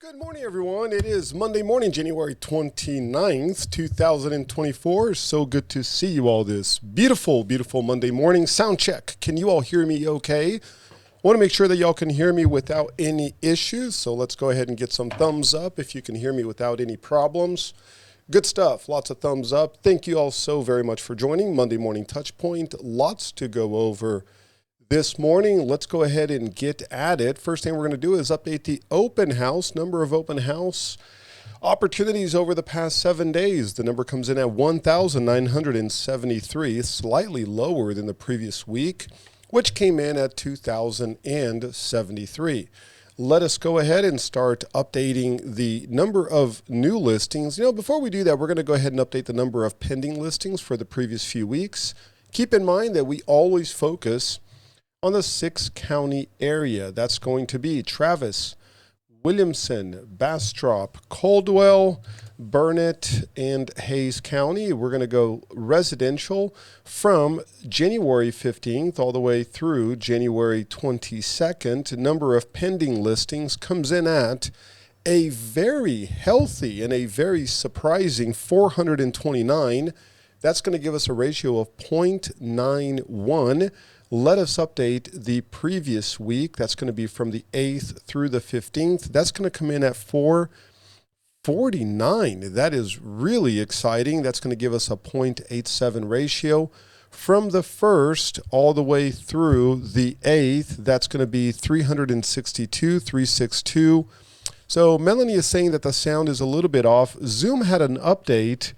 Good morning, everyone. It is Monday morning, January 29th, 2024. So good to see you all this beautiful, beautiful Monday morning. Sound check. Can you all hear me okay? Want to make sure that y'all can hear me without any issues. So let's go ahead and get some thumbs up if you can hear me without any problems. Good stuff. Lots of thumbs up. Thank you all so very much for joining Monday Morning Touchpoint. Lots to go over this morning. Let's go ahead and get at it. First thing we're going to do is update the open house, number of open house opportunities over the past 7 days. The number comes in at 1,973, slightly lower than the previous week, which came in at 2,073. Let us go ahead and start updating the number of new listings. Before we do that, we're going to go ahead and update the number of pending listings for the previous few weeks. Keep in mind that we always focus on the 6-county area. That's going to be Travis, Williamson, Bastrop, Caldwell, Burnett, and Hayes County. We're going to go residential from January 15th all the way through January 22nd. Number of pending listings comes in at a very healthy and a very surprising 429. That's going to give us a ratio of 0.91. Let us update the previous week. That's going to be from the 8th through the 15th. That's going to come in at 449. That is really exciting. That's going to give us a 0.87 ratio. From the 1st all the way through the 8th, that's going to be 362, 362. So Melanie is saying that the sound is a little bit off. Zoom had an update.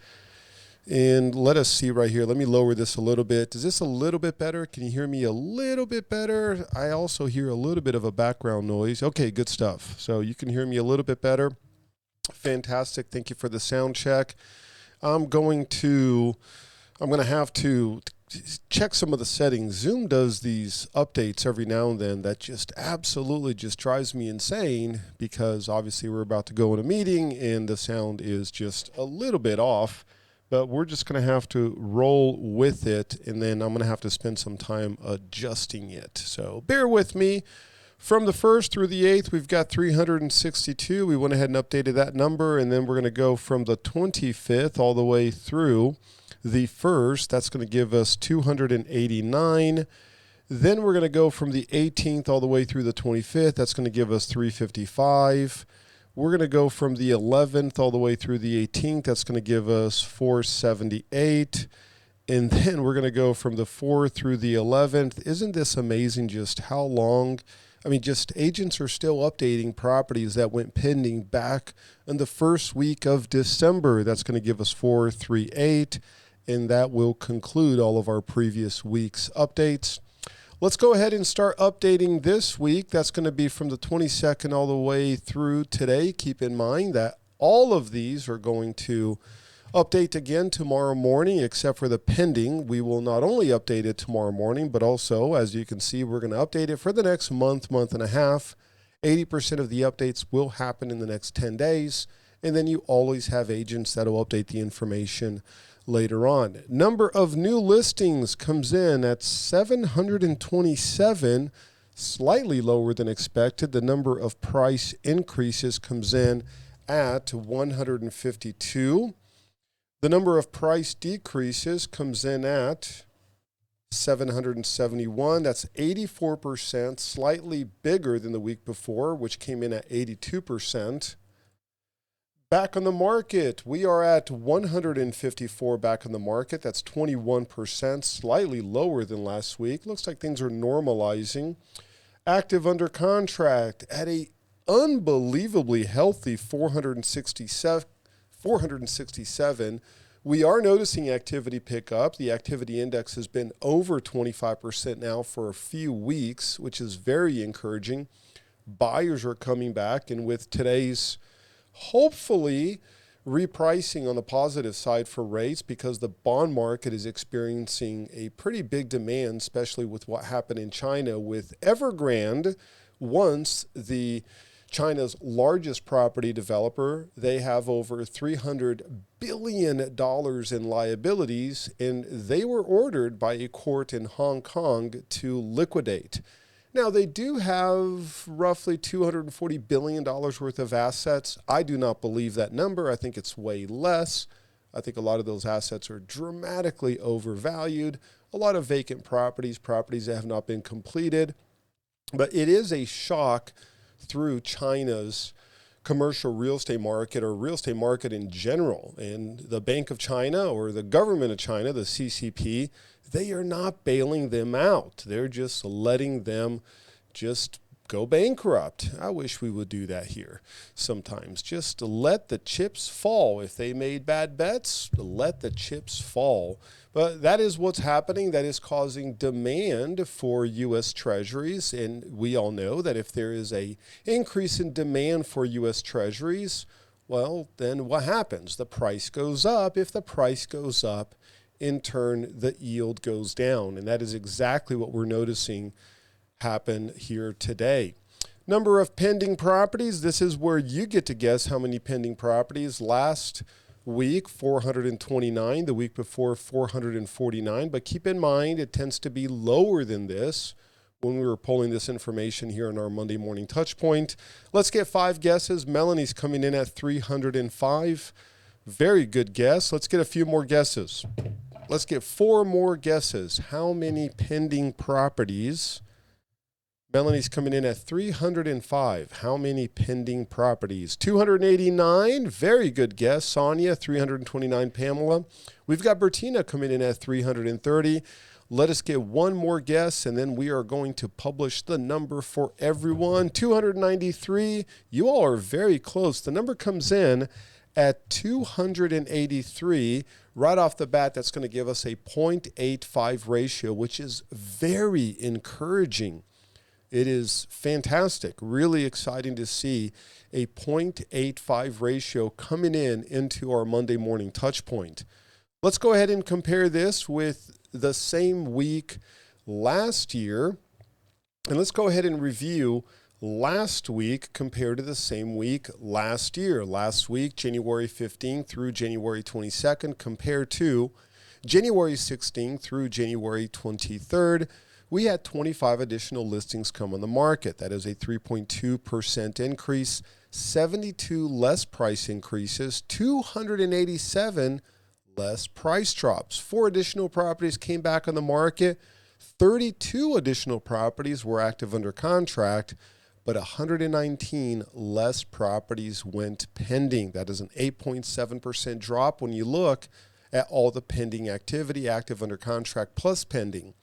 And let us see right here. Let me lower this a little bit. Is this a little bit better? Can you hear me a little bit better? I also hear a little bit of a background noise. Okay, good stuff. So you can hear me a little bit better. Fantastic. Thank you for the sound check. I'm going to have to check some of the settings. Zoom does these updates every now and then that just absolutely just drives me insane because obviously we're about to go in a meeting and the sound is just a little bit off. But we're just going to have to roll with it, and then I'm going to have to spend some time adjusting it. So bear with me. From the 1st through the 8th, we've got 362. We went ahead and updated that number, and then we're going to go from the 25th all the way through the 1st. That's going to give us 289. Then we're going to go from the 18th all the way through the 25th. That's going to give us 355. We're going to go from the 11th all the way through the 18th. That's going to give us 478. And then we're going to go from the 4th through the 11th. Isn't this amazing just how long? Just agents are still updating properties that went pending back in the first week of December. That's going to give us 438. And that will conclude all of our previous week's updates. Let's go ahead and start updating this week. That's going to be from the 22nd all the way through today. Keep in mind that all of these are going to update again tomorrow morning, except for the pending. We will not only update it tomorrow morning, but also, as you can see, we're going to update it for the next month, month and a half. 80% of the updates will happen in the next 10 days. And then you always have agents that will update the information later on. Number of new listings comes in at 727, slightly lower than expected. The number of price increases comes in at 152. The number of price decreases comes in at 771. That's 84%, slightly bigger than the week before, which came in at 82%. Back on the market, we are at 154 back on the market. That's 21%, slightly lower than last week. Looks like things are normalizing. Active under contract at a unbelievably healthy 467. We are noticing activity pick up. The activity index has been over 25% now for a few weeks, which is very encouraging. Buyers are coming back, and with today's hopefully repricing on the positive side for rates, because the bond market is experiencing a pretty big demand, especially with what happened in China with Evergrande. Once the China's largest property developer, they have over $300 billion in liabilities, and they were ordered by a court in Hong Kong to liquidate. Now, they do have roughly $240 billion worth of assets. I do not believe that number. I think it's way less. I think a lot of those assets are dramatically overvalued. A lot of vacant properties, properties that have not been completed. But it is a shock through China's commercial real estate market, or real estate market in general. And the Bank of China, or the government of China, the CCP, they are not bailing them out. They're just letting them just go bankrupt. I wish we would do that here sometimes. Just let the chips fall. If they made bad bets, let the chips fall. But that is what's happening. That is causing demand for U.S. Treasuries. And we all know that if there is an increase in demand for U.S. Treasuries, well, then what happens? The price goes up. If the price goes up, in turn, the yield goes down. And that is exactly what we're noticing happen here today. Number of pending properties. This is where you get to guess how many pending properties. Last week, 429. The week before, 449. But keep in mind, it tends to be lower than this when we were pulling this information here in our Monday morning touch point. Let's get 5 guesses. Melanie's coming in at 305. Very good guess. Let's get a few more guesses. Let's get 4 more guesses. How many pending properties? Melanie's coming in at 305. How many pending properties? 289. Very good guess. Sonia, 329. Pamela. We've got Bertina coming in at 330. Let us get one more guess, and then we are going to publish the number for everyone. 293. You all are very close. The number comes in at 283. Right off the bat, that's going to give us a 0.85 ratio, which is very encouraging. It is fantastic, really exciting to see a 0.85 ratio coming into our Monday morning touch point. Let's go ahead and compare this with the same week last year. And let's go ahead and review last week compared to the same week last year. Last week, January 15th through January 22nd, compared to January 16th through January 23rd. We had 25 additional listings come on the market. That is a 3.2% increase, 72 less price increases, 287 less price drops. 4 additional properties came back on the market. 32 additional properties were active under contract, but 119 less properties went pending. That is an 8.7% drop when you look at all the pending activity, active under contract plus pending.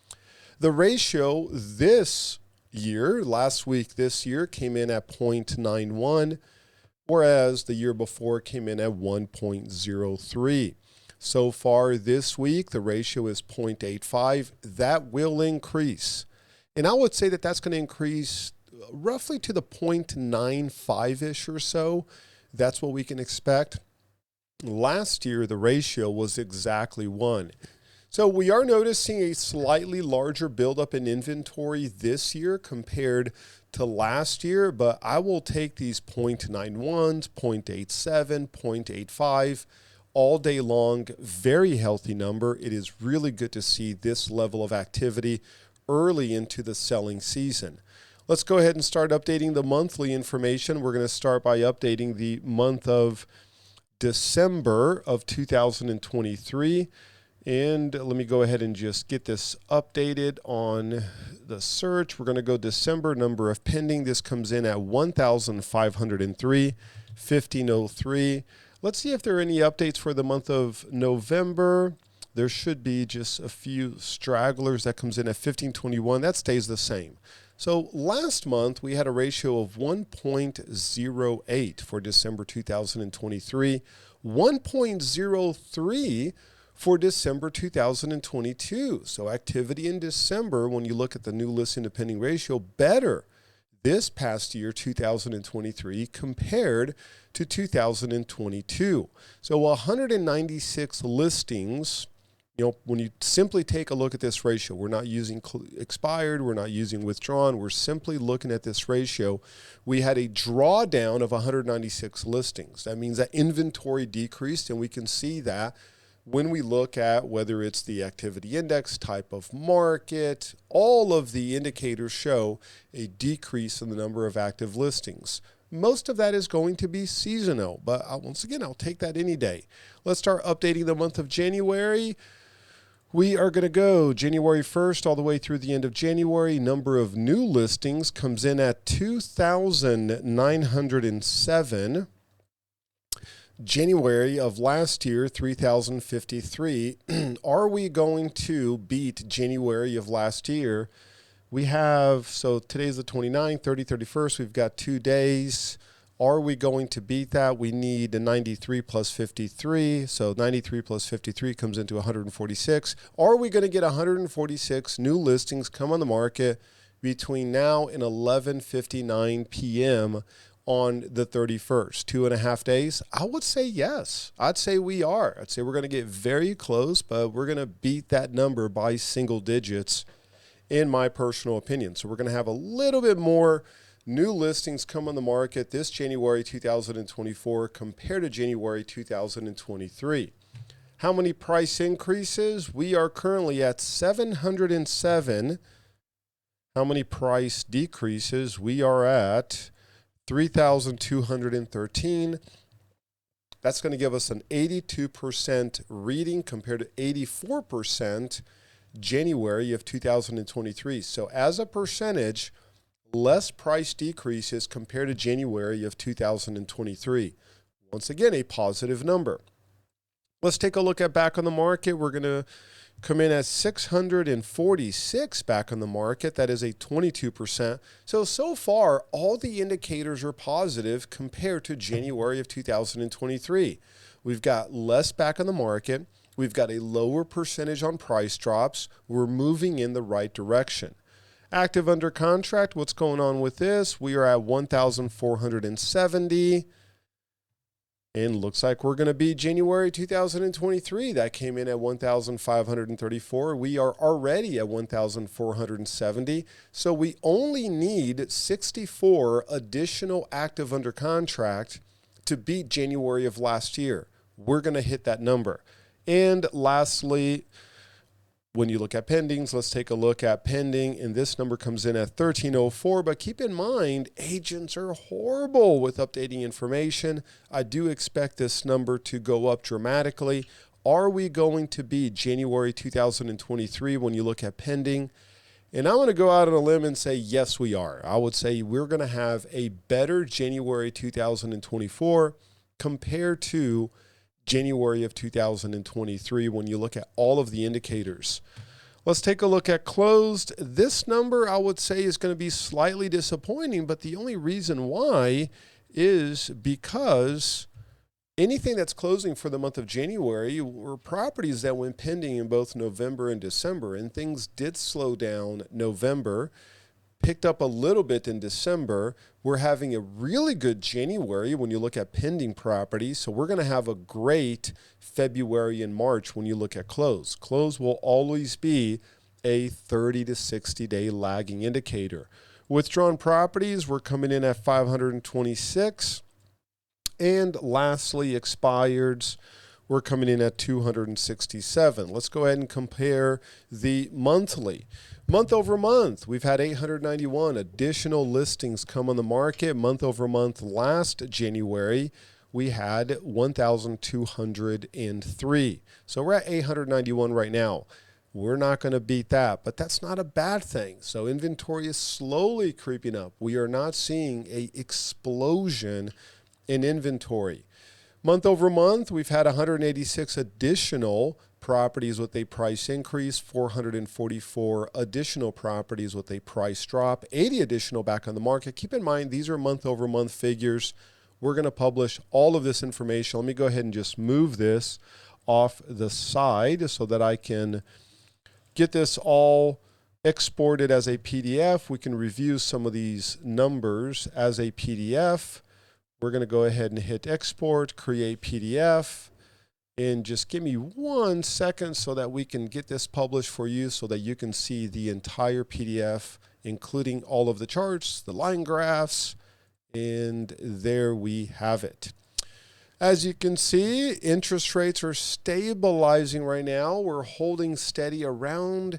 The ratio this year, last week this year, came in at 0.91, whereas the year before came in at 1.03. So far this week, the ratio is 0.85. That will increase. And I would say that that's going to increase roughly to the 0.95-ish or so. That's what we can expect. Last year, the ratio was exactly 1. So we are noticing a slightly larger buildup in inventory this year compared to last year, but I will take these 0.91s, 0.87, 0.85 all day long. Very healthy number. It is really good to see this level of activity early into the selling season. Let's go ahead and start updating the monthly information. We're going to start by updating the month of December of 2023. And let me go ahead and just get this updated on the search. We're going to go December number of pending. This comes in at 1,503, 1503. Let's see if there are any updates for the month of November. There should be just a few stragglers. That comes in at 1521. That stays the same. So last month, we had a ratio of 1.08 for December 2023, 1.03 for December 2022. So activity in December, when you look at the new listing to pending ratio, better this past year, 2023, compared to 2022. So 196 listings. When you simply take a look at this ratio, we're not using expired, we're not using withdrawn, we're simply looking at this ratio. We had a drawdown of 196 listings. That means that inventory decreased, and we can see that when we look at whether it's the activity index, type of market, all of the indicators show a decrease in the number of active listings. Most of that is going to be seasonal, but once again, I'll take that any day. Let's start updating the month of January. We are going to go January 1st all the way through the end of January. Number of new listings comes in at 2,907. January of last year, 3,053. Are we going to beat January of last year? We have, so today's the 29th, 30, 31st. We've got 2 days. Are we going to beat that? We need a 93 plus 53. So 93 plus 53 comes into 146. Are we going to get 146 new listings come on the market between now and 11:59 p.m. on the 31st, 2.5 days? I would say yes. I'd say we are. I'd say we're going to get very close, but we're going to beat that number by single digits, in my personal opinion. So we're going to have a little bit more new listings come on the market this January 2024 compared to January 2023. How many price increases? We are currently at 707. How many price decreases? We are at 3,213. That's going to give us an 82% reading compared to 84% January of 2023. So as a percentage, less price decreases compared to January of 2023. Once again, a positive number. Let's take a look at back on the market. We're going to come in at 646 back on the market. That is a 22%. So far, all the indicators are positive compared to January of 2023. We've got less back on the market. We've got a lower percentage on price drops. We're moving in the right direction. Active under contract, what's going on with this? We are at 1,470. And looks like we're going to be January 2023. That came in at 1,534. We are already at 1,470. So we only need 64 additional active under contract to beat January of last year. We're going to hit that number. And lastly, when you look at pendings, let's take a look at pending, and this number comes in at 1,304. But keep in mind, agents are horrible with updating information. I do expect this number to go up dramatically. Are we going to be January 2023 when you look at pending? And I'm going to go out on a limb and say, yes, we are. I would say we're going to have a better January 2024 compared to January of 2023 when you look at all of the indicators. Let's take a look at closed. This number I would say is going to be slightly disappointing, but the only reason why is because anything that's closing for the month of January were properties that went pending in both November and December, and things did slow down November, picked up a little bit in December. We're having a really good January when you look at pending properties. So we're going to have a great February and March when you look at close. Close will always be a 30 to 60 day lagging indicator. Withdrawn properties, we're coming in at 526. And lastly, expireds, we're coming in at 267. Let's go ahead and compare the monthly. Month over month, we've had 891 additional listings come on the market. Month over month last January, we had 1,203. So we're at 891 right now. We're not going to beat that, but that's not a bad thing. So inventory is slowly creeping up. We are not seeing an explosion in inventory. Month over month, we've had 186 additional properties with a price increase, 444 additional properties with a price drop, 80 additional back on the market. Keep in mind, these are month over month figures. We're going to publish all of this information. Let me go ahead and just move this off the side so that I can get this all exported as a PDF. We can review some of these numbers as a PDF. We're going to go ahead and hit export, create PDF, and just give me 1 second so that we can get this published for you so that you can see the entire PDF, including all of the charts, the line graphs, and there we have it. As you can see, interest rates are stabilizing right now. We're holding steady around,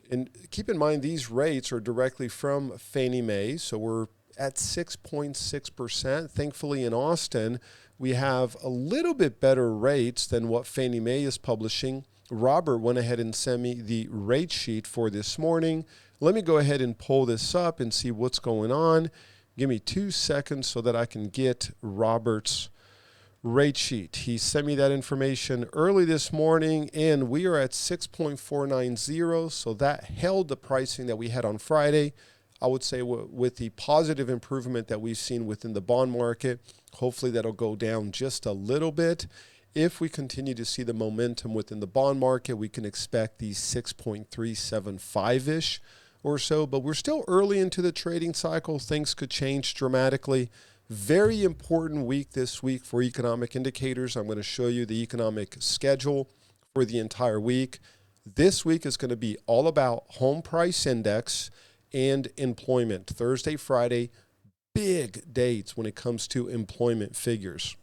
and keep in mind these rates are directly from Fannie Mae, so we're at 6.6%. Thankfully in Austin, we have a little bit better rates than what Fannie Mae is publishing. Robert went ahead and sent me the rate sheet for this morning. Let me go ahead and pull this up and see what's going on. Give me 2 seconds so that I can get Robert's rate sheet. He sent me that information early this morning, and we are at 6.490, so that held the pricing that we had on Friday. I would say with the positive improvement that we've seen within the bond market, hopefully that'll go down just a little bit. If we continue to see the momentum within the bond market, we can expect the 6.375-ish or so, but we're still early into the trading cycle. Things could change dramatically. Very important week this week for economic indicators. I'm going to show you the economic schedule for the entire week. This week is going to be all about home price index and employment. Thursday, Friday, big dates when it comes to employment figures.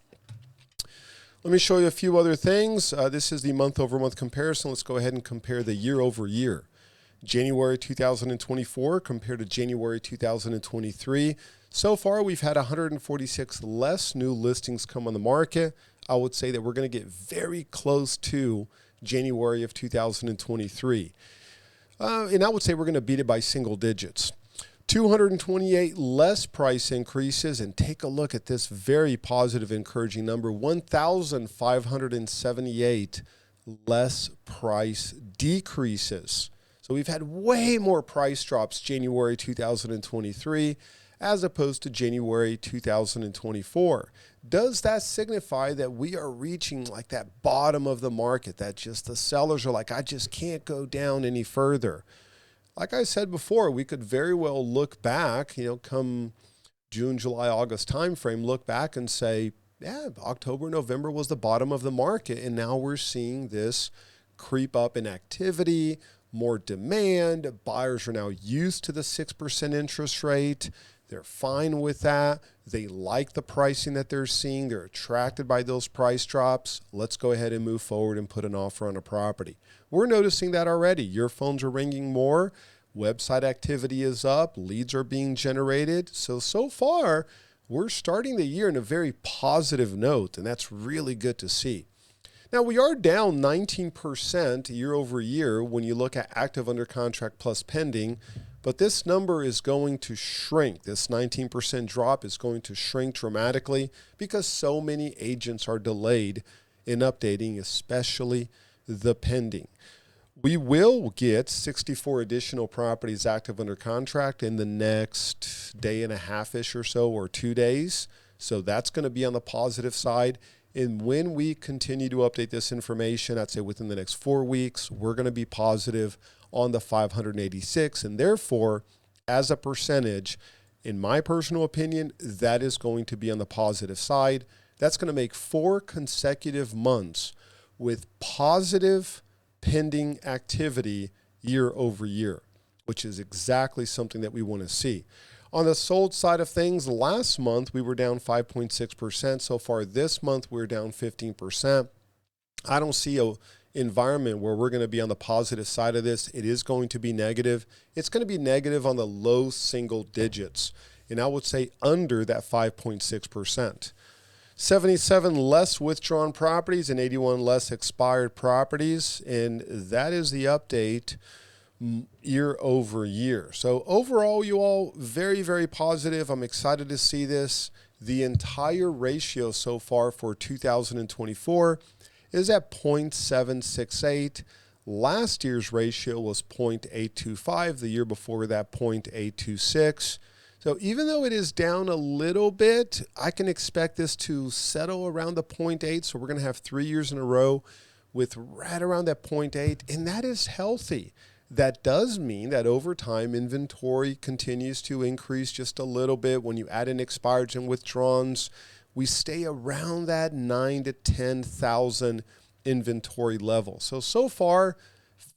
Let me show you a few other things. This is the month-over-month comparison. Let's go ahead and compare the year-over-year. January 2024 compared to January 2023. So far, we've had 146 less new listings come on the market. I would say that we're going to get very close to January of 2023. And I would say we're going to beat it by single digits. 228 less price increases, and take a look at this very positive, encouraging number, 1,578 less price decreases. So we've had way more price drops January 2023 as opposed to January 2024. Does that signify that we are reaching like that bottom of the market, that just the sellers are like, I just can't go down any further? Like I said before, we could very well look back, come June, July, August timeframe, look back and say, yeah, October, November was the bottom of the market. And now we're seeing this creep up in activity, more demand. Buyers are now used to the 6% interest rate. They're fine with that. They like the pricing that they're seeing. They're attracted by those price drops. Let's go ahead and move forward and put an offer on a property. We're noticing that already. Your phones are ringing more. Website activity is up. Leads are being generated. So far, we're starting the year in a very positive note, and that's really good to see. Now, we are down 19% year over year when you look at active under contract plus pending, but this number is going to shrink. This 19% drop is going to shrink dramatically because so many agents are delayed in updating, especially the pending. We will get 64 additional properties active under contract in the next day and a half-ish or so, or 2 days. So that's going to be on the positive side. And when we continue to update this information, I'd say within the next 4 weeks, we're going to be positive on the 586. And therefore, as a percentage, in my personal opinion, that is going to be on the positive side. That's going to make 4 consecutive months with positive pending activity year over year, which is exactly something that we want to see. On the sold side of things, last month we were down 5.6%. So far this month we're down 15%. I don't see an environment where we're going to be on the positive side of this. It is going to be negative. It's going to be negative on the low single digits, and I would say under that 5.6%. 77 less withdrawn properties and 81 less expired properties, and that is the update year over year. So overall, you all, very, very positive. I'm excited to see this. The entire ratio so far for 2024 is at 0.768. Last year's ratio was 0.825. The year before that, 0.826. So even though it is down a little bit, I can expect this to settle around the 0.8. So we're going to have 3 years in a row with right around that 0.8, and that is healthy. That does mean that over time, inventory continues to increase just a little bit. When you add in expireds and withdrawns, we stay around that 9,000 to 10,000 inventory level. So far,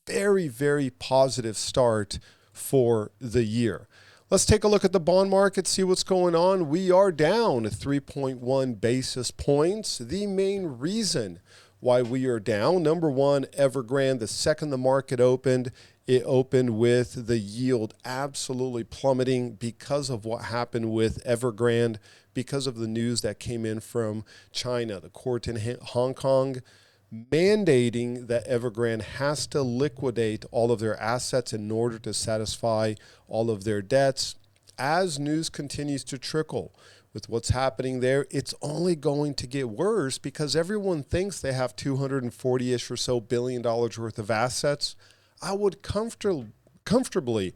very, very positive start for the year. Let's take a look at the bond market, see what's going on. We are down 3.1 basis points. The main reason why we are down, number one, Evergrande, the second the market opened, it opened with the yield absolutely plummeting because of what happened with Evergrande, because of the news that came in from China, the court in Hong Kong, mandating that Evergrande has to liquidate all of their assets in order to satisfy all of their debts. As news continues to trickle with what's happening there, it's only going to get worse because everyone thinks they have 240-ish or so billion dollars worth of assets. I would comfortably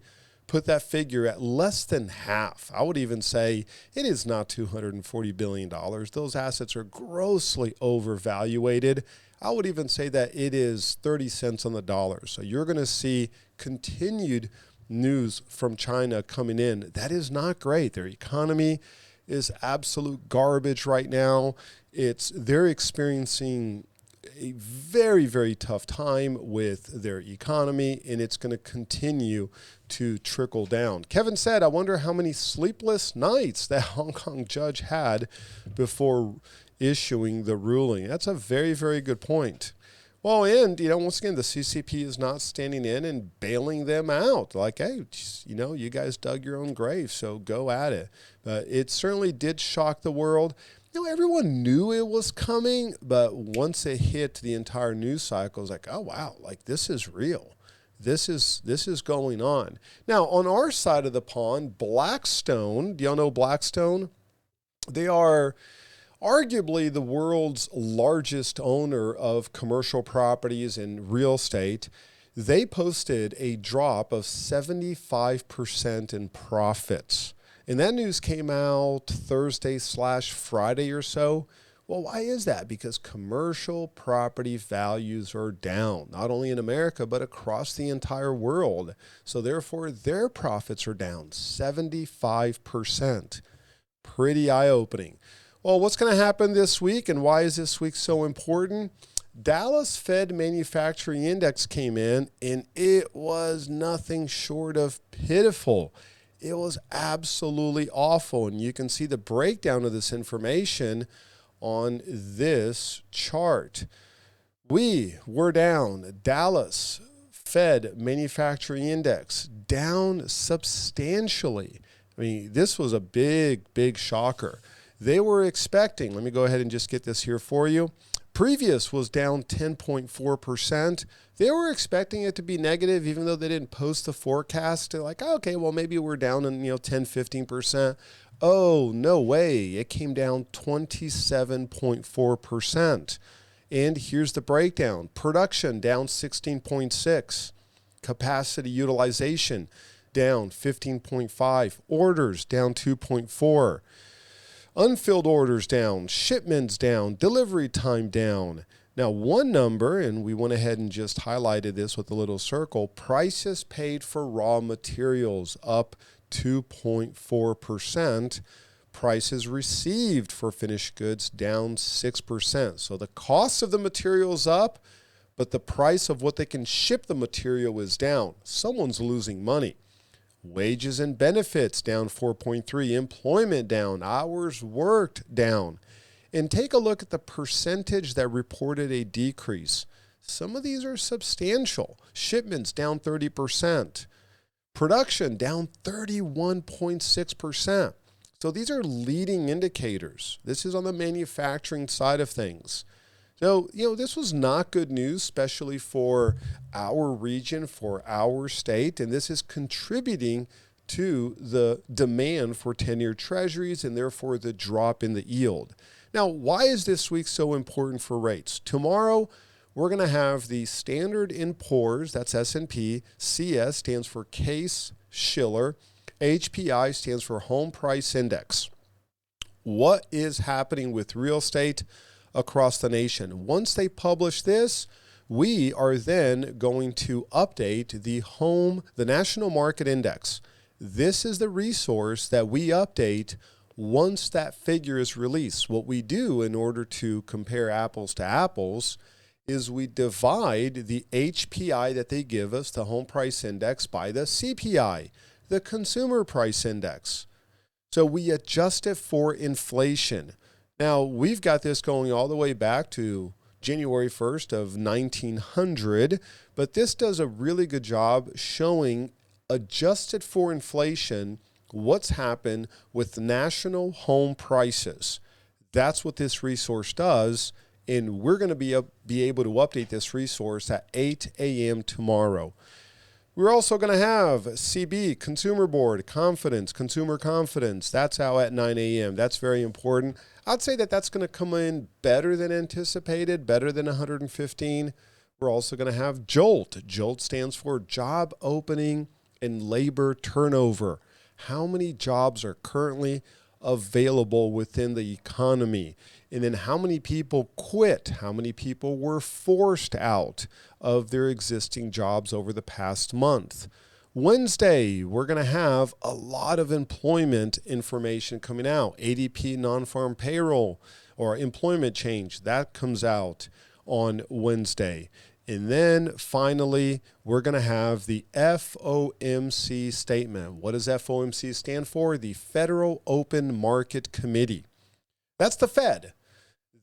put that figure at less than half. I would even say it is not $240 billion. Those assets are grossly overvaluated. I would even say that it is 30 cents on the dollar. So you're going to see continued news from China coming in. That is not great. Their economy is absolute garbage right now. They're experiencing a very, very tough time with their economy, and it's going to continue to trickle down. Kevin said, I wonder how many sleepless nights that Hong Kong judge had before issuing the ruling. That's a very, very good point. Well, and, once again, the CCP is not standing in and bailing them out. Like, hey, you guys dug your own grave, so go at it. But it certainly did shock the world. Everyone knew it was coming, but once it hit the entire news cycle, it was like, oh, wow, like this is real. This is going on. Now, on our side of the pond, Blackstone, do y'all know Blackstone? They are arguably the world's largest owner of commercial properties and real estate. They posted a drop of 75% in profits. And that news came out Thursday/Friday or so. Well, why is that? Because commercial property values are down, not only in America, but across the entire world. So therefore, their profits are down 75%. Pretty eye-opening. Well, what's going to happen this week, and why is this week so important? Dallas Fed Manufacturing Index came in, and it was nothing short of pitiful. It was absolutely awful, and you can see the breakdown of this information on this chart. We were down. Dallas Fed Manufacturing Index down substantially. I mean, this was a big, big shocker. They were expecting, let me go ahead and just get this here for you. Previous was down 10.4%. They were expecting it to be negative, even though they didn't post the forecast. They're like, okay, well, maybe we're down in 10, 15%. Oh, no way. It came down 27.4%. And here's the breakdown. Production down 16.6. Capacity utilization down 15.5. Orders down 2.4. Unfilled orders down, shipments down, delivery time down. Now, one number, and we went ahead and just highlighted this with a little circle, prices paid for raw materials up 2.4%. Prices received for finished goods down 6%. So the cost of the material is up, but the price of what they can ship the material is down. Someone's losing money. Wages and benefits down 4.3, employment down, hours worked down. And take a look at the percentage that reported a decrease. Some of these are substantial. Shipments down 30%. Production down 31.6%. So these are leading indicators. This is on the manufacturing side of things. So, this was not good news, especially for our region, for our state, and this is contributing to the demand for 10-year treasuries and therefore the drop in the yield. Now, why is this week so important for rates? Tomorrow, we're going to have the Standard & Poor's, that's S&P, CS stands for Case-Shiller, HPI stands for Home Price Index. What is happening with real estate across the nation? Once they publish this, we are then going to update the National Market Index. This is the resource that we update once that figure is released. What we do in order to compare apples to apples is we divide the HPI that they give us, the home price index, by the CPI. the consumer price index. So we adjust it for inflation. Now, we've got this going all the way back to January 1st of 1900, but this does a really good job showing, adjusted for inflation, what's happened with national home prices. That's what this resource does, and we're going to be able to update this resource at 8 a.m. tomorrow. We're also going to have CB, Consumer Board, Confidence, Consumer Confidence. That's out at 9 a.m. That's very important. I'd say that that's going to come in better than anticipated, better than 115. We're also going to have JOLT. JOLT stands for Job Opening and Labor Turnover. How many jobs are currently available within the economy? And then how many people quit? How many people were forced out of their existing jobs over the past month? Wednesday, we're going to have a lot of employment information coming out. ADP non-farm payroll or employment change, that comes out on Wednesday. And then finally, we're going to have the FOMC statement. What does FOMC stand for? The Federal Open Market Committee. That's the Fed.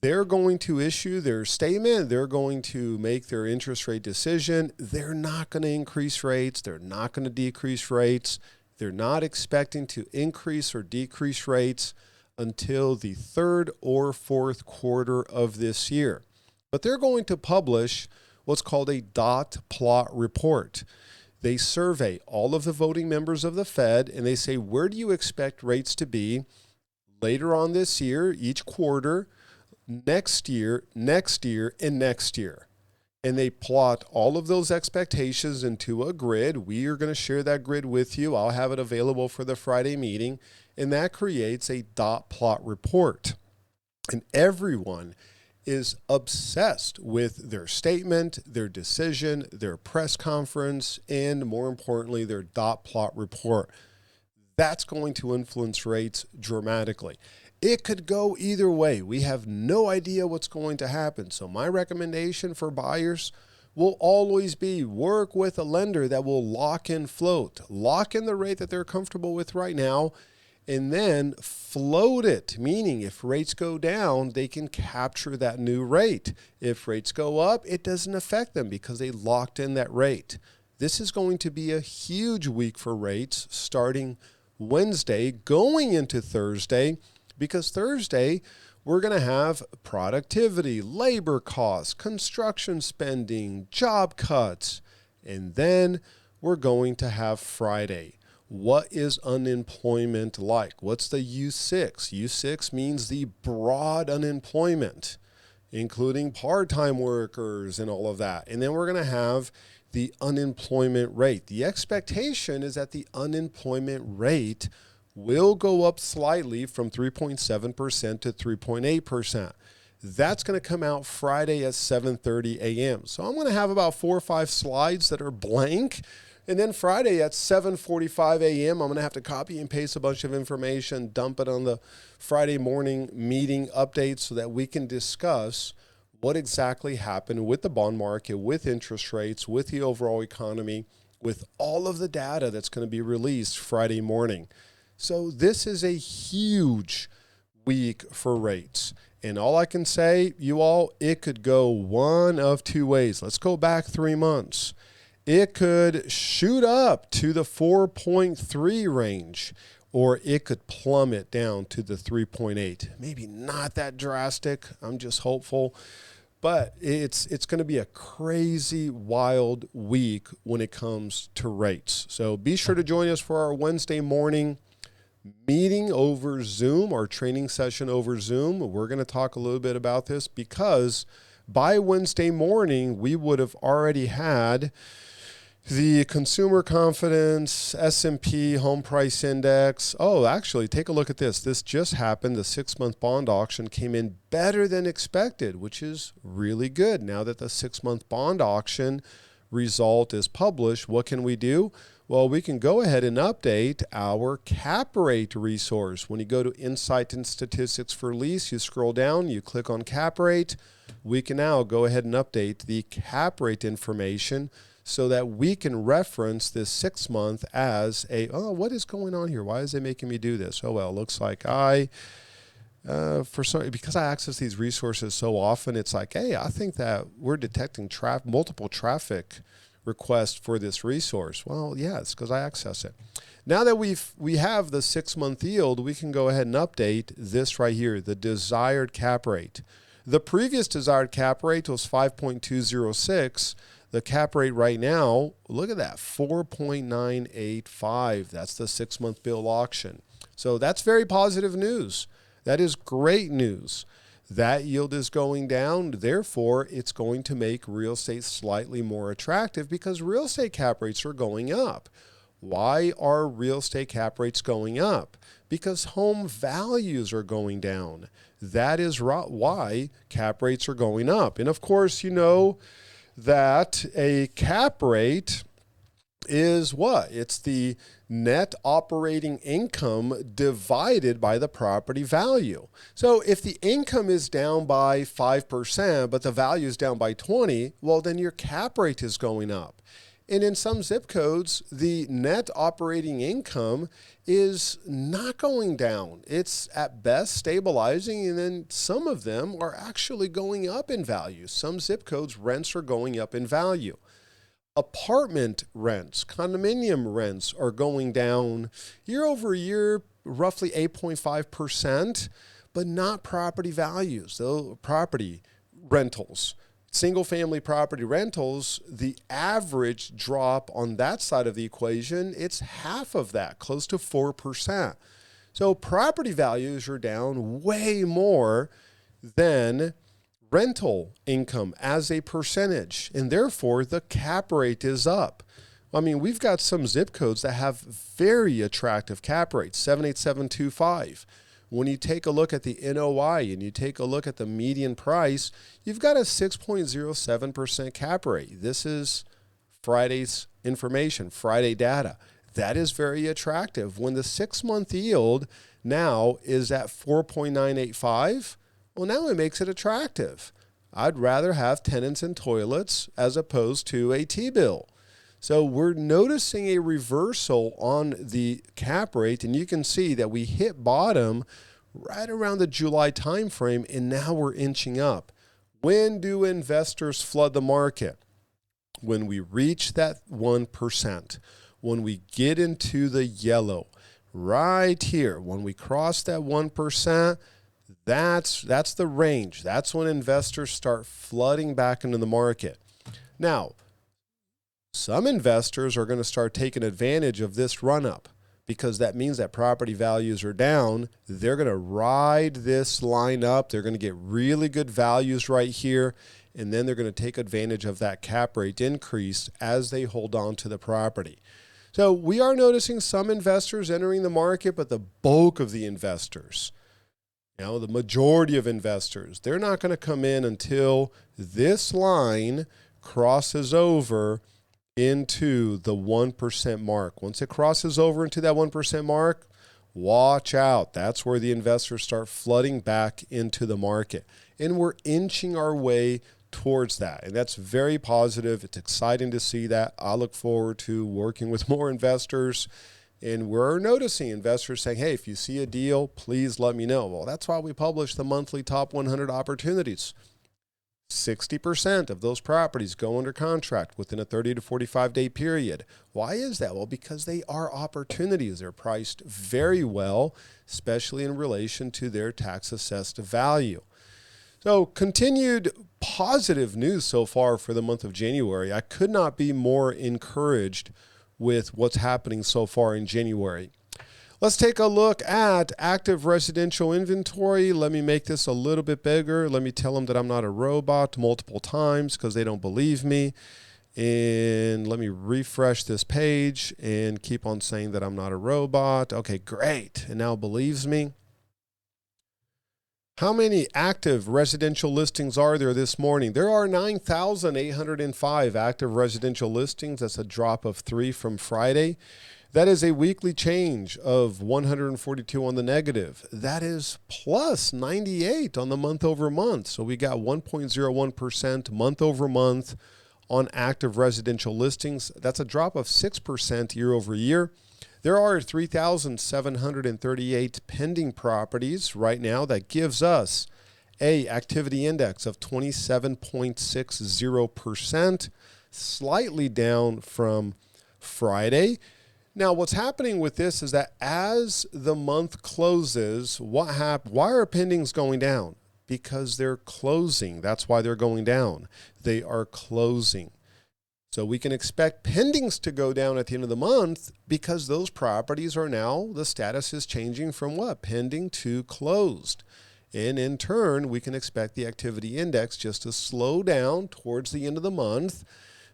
They're going to issue their statement. They're going to make their interest rate decision. They're not going to increase rates. They're not going to decrease rates. They're not expecting to increase or decrease rates until the third or fourth quarter of this year. But they're going to publish what's called a dot plot report. They survey all of the voting members of the Fed, and they say, where do you expect rates to be later on this year, each quarter, next year, and next year? And they plot all of those expectations into a grid. We are going to share that grid with you. I'll have it available for the Friday meeting, and that creates a dot plot report. And everyone is obsessed with their statement, their decision, their press conference, and more importantly, their dot plot report. That's going to influence rates dramatically. It could go either way. We have no idea what's going to happen. So my recommendation for buyers will always be work with a lender that will lock in float, lock in the rate that they're comfortable with right now, and then float it, meaning if rates go down, they can capture that new rate. If rates go up, it doesn't affect them because they locked in that rate. This is going to be a huge week for rates starting Wednesday, going into Thursday, because Thursday we're going to have productivity, labor costs, construction spending, job cuts, and then we're going to have Friday. What is unemployment like? What's the U6? U6 means the broad unemployment, including part-time workers and all of that. And then we're going to have the unemployment rate. The expectation is that the unemployment rate will go up slightly from 3.7% to 3.8%. That's going to come out Friday at 7:30 a.m. So I'm going to have about 4 or 5 slides that are blank. And then Friday at 7:45 a.m., I'm going to have to copy and paste a bunch of information, dump it on the Friday morning meeting updates so that we can discuss what exactly happened with the bond market, with interest rates, with the overall economy, with all of the data that's going to be released Friday morning. So this is a huge week for rates. And all I can say, you all, it could go one of two ways. Let's go back 3 months. It could shoot up to the 4.3 range, or it could plummet down to the 3.8. Maybe not that drastic. I'm just hopeful. But it's going to be a crazy, wild week when it comes to rates. So be sure to join us for our Wednesday morning meeting over Zoom, our training session over Zoom. We're going to talk a little bit about this because by Wednesday morning, we would have already had the consumer confidence, S&P home price index. Oh, actually, take a look at this. This just happened. The 6-month bond auction came in better than expected, which is really good. Now that the 6-month bond auction result is published, what can we do? Well, we can go ahead and update our cap rate resource. When you go to Insight and Statistics for Lease, you scroll down, you click on cap rate. We can now go ahead and update the cap rate information so that we can reference this 6 month as a, oh, what is going on here? Why is it making me do this? Oh, well, it looks like because I access these resources so often, it's like, hey, I think that we're detecting multiple traffic requests for this resource. Well, yeah, it's because I access it. Now that we have the 6 month yield, we can go ahead and update this right here, the desired cap rate. The previous desired cap rate was 5.206. The cap rate right now, look at that, 4.985. That's the 6 month bill auction. So that's very positive news. That is great news. That yield is going down. Therefore, it's going to make real estate slightly more attractive because real estate cap rates are going up. Why are real estate cap rates going up? Because home values are going down. That is why cap rates are going up. And of course, you know that a cap rate is what? It's the net operating income divided by the property value. So if the income is down by 5%, but the value is down by 20, well, then your cap rate is going up. And in some zip codes, the net operating income is not going down. It's at best stabilizing, and then some of them are actually going up in value. Some zip codes, rents are going up in value. Apartment rents, condominium rents are going down year over year, roughly 8.5%, but not property values, though property rentals. Single family property rentals, the average drop on that side of the equation, it's half of that, close to 4%. So property values are down way more than rental income as a percentage, and therefore the cap rate is up. I mean, we've got some zip codes that have very attractive cap rates, 78725. When you take a look at the NOI and you take a look at the median price, you've got a 6.07% cap rate. This is Friday's information, Friday data. That is very attractive. When the 6 month yield now is at 4.985, well, now it makes it attractive. I'd rather have tenants and toilets as opposed to a T-bill. So we're noticing a reversal on the cap rate, and you can see that we hit bottom right around the July timeframe, and now we're inching up. When do investors flood the market? When we reach that 1%, when we get into the yellow, right here, when we cross that 1%, that's the range. That's when investors start flooding back into the market. Now, some investors are going to start taking advantage of this run-up because that means that property values are down. They're going to ride this line up. They're going to get really good values right here, and then they're going to take advantage of that cap rate increase as they hold on to the property. So we are noticing some investors entering the market, but the bulk of the investors, the majority of investors, they're not going to come in until this line crosses over into the 1% mark. Once it crosses over into that 1% mark, watch out. That's where the investors start flooding back into the market. And we're inching our way towards that. And that's very positive. It's exciting to see that. I look forward to working with more investors. And we're noticing investors saying, hey, if you see a deal, please let me know. Well, that's why we publish the monthly top 100 opportunities. 60% of those properties go under contract within a 30 to 45 day period. Why is that? Well, because they are opportunities. They're priced very well, especially in relation to their tax assessed value. So continued positive news so far for the month of January. I could not be more encouraged with what's happening so far in January. Let's take a look at active residential inventory. Let me make this a little bit bigger. Let me tell them that I'm not a robot multiple times because they don't believe me. And let me refresh this page and keep on saying that I'm not a robot. Okay, great. And now it believes me. How many active residential listings are there this morning? There are 9,805 active residential listings. That's a drop of 3 from Friday. That is a weekly change of 142 on the negative. That is plus 98 on the month over month. So we got 1.01% month over month on active residential listings. That's a drop of 6% year over year. There are 3,738 pending properties right now. That gives us a activity index of 27.60%, slightly down from Friday. Now, what's happening with this is that as the month closes, why are pendings going down? Because they're closing. That's why they're going down. They are closing. So we can expect pendings to go down at the end of the month because those properties are now, the status is changing from what? Pending to closed. And in turn, we can expect the activity index just to slow down towards the end of the month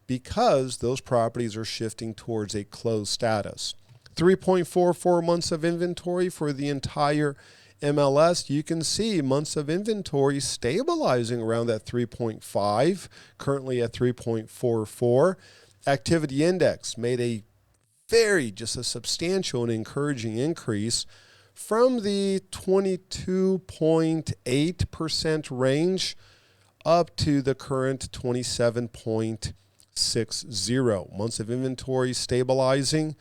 because those properties are shifting towards a closed status. 3.44 months of inventory for the entire MLS. You can see months of inventory stabilizing around that 3.5, currently at 3.44. Activity index made a substantial and encouraging increase from the 22.8% range up to the current 27.60. Months of inventory stabilizing.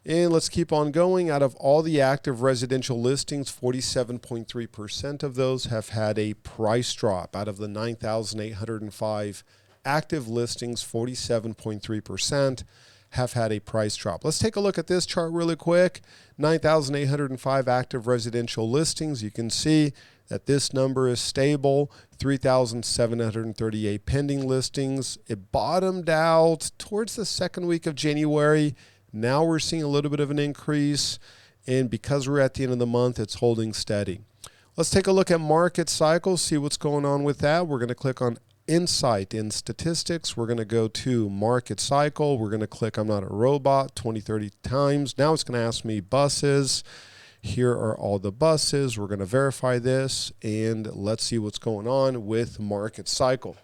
And let's keep on going. Out of all the active residential listings, 47.3% of those have had a price drop. Out of the 9,805 active listings, 47.3% have had a price drop. Let's take a look at this chart really quick. 9,805 active residential listings. You can see that this number is stable. 3,738 pending listings. It bottomed out towards the second week of January. Now we're seeing a little bit of an increase, and because we're at the end of the month, it's holding steady. Let's take a look at market cycles, see what's going on with that. We're going to click on Insight in Statistics. We're going to go to Market Cycle. We're going to click I'm Not a Robot 20, 30 times. Now it's going to ask me buses. Here are all the buses. We're going to verify this, and let's see what's going on with Market Cycle.